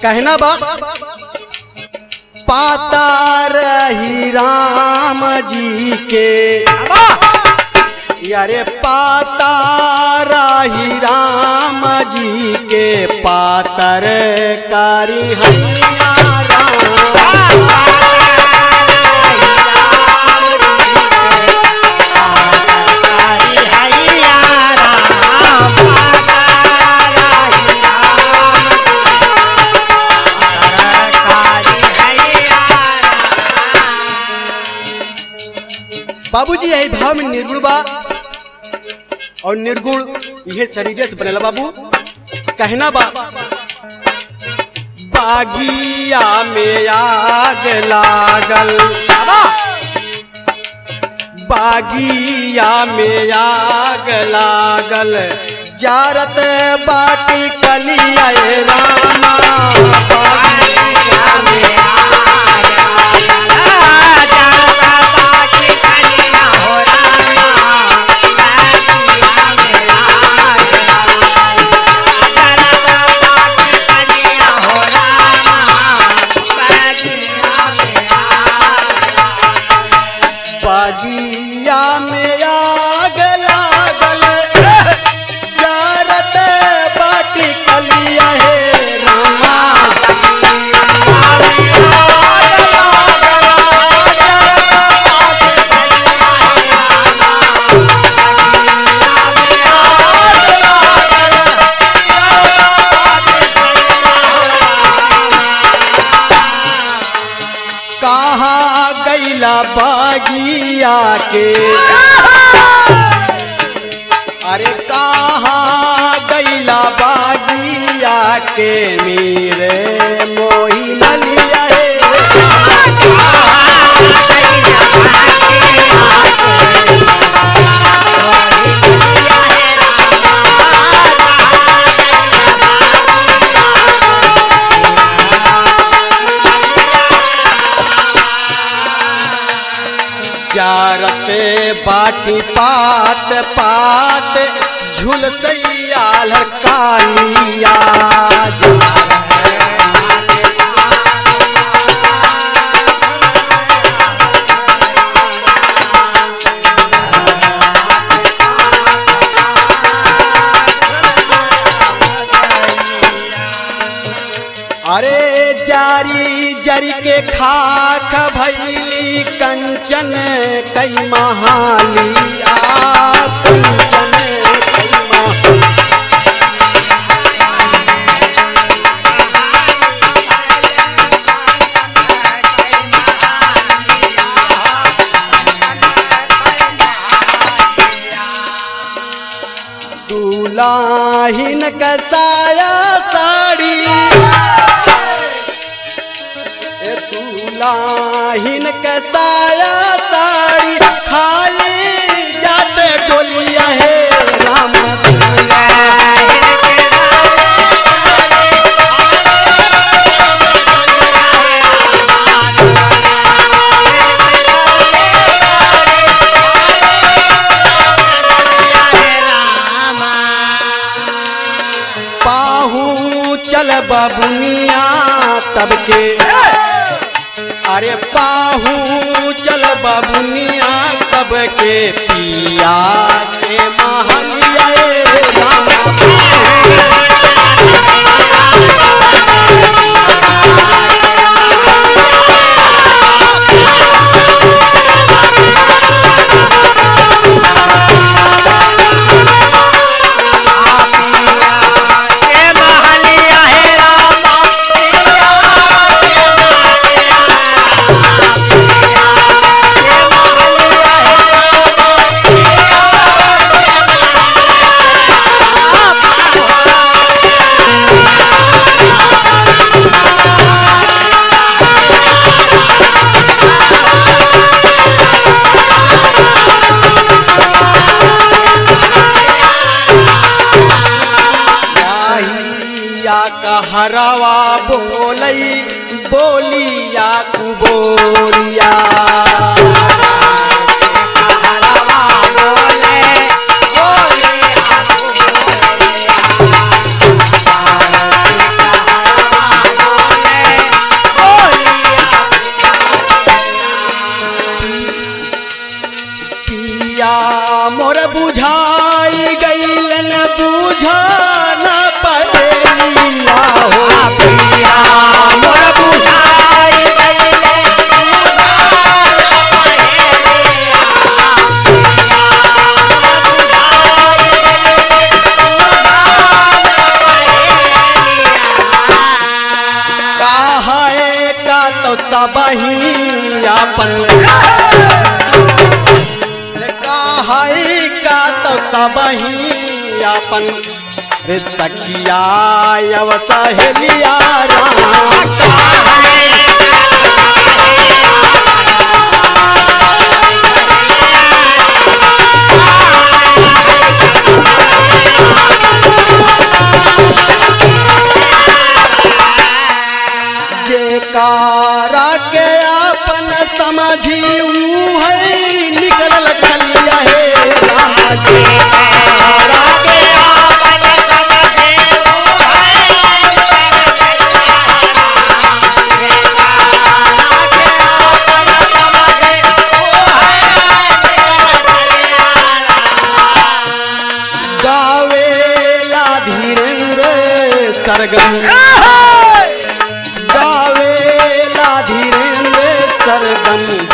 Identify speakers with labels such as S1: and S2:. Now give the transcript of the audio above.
S1: कहना बा पाता रही राम जी के यारे पाता रही राम जी के पातर कारी हैया बाबूजी यही भाव में निर्गुण बा और निर्गुण यह शरीर से बनेला बाबू कहना बा बागिया में आग लागल बागिया में आग लागल जारत बाटी कलिया रामा बागिया में बागिया में आग लागल जारत बाटी कलिया है रामा कहाँ गैला बागिया के अरे कहाँ गैला बागिया के मेरे मोही नलिया है जारते बाटी पात पात झुलसैया लड़कालिया अरे जारी जरी के खाक भैली कंचन कई महालिया कंचन कई दुलाहिन कसाया साड़ी दुलाहिन कसाया साड़ी खाली जाते डोलिया है राम पाहू चल बबुनिया तब के अरे पाहू चल बबुनिया कब के पिया के महलिया राम हरावा बोलई बोलिया कुबोरिया सबही आपन का तो सबही आपन रे सखिया यव सहेलिया जेकारा के अपन समझी ऊ है निकलल खलिया है रामा जेकारा के अपन समझी ऊ है जेकारा के अपन समझी ऊ है गावेला धीरेन्द्र सरगम गावेला धीरेन्द्र सरगम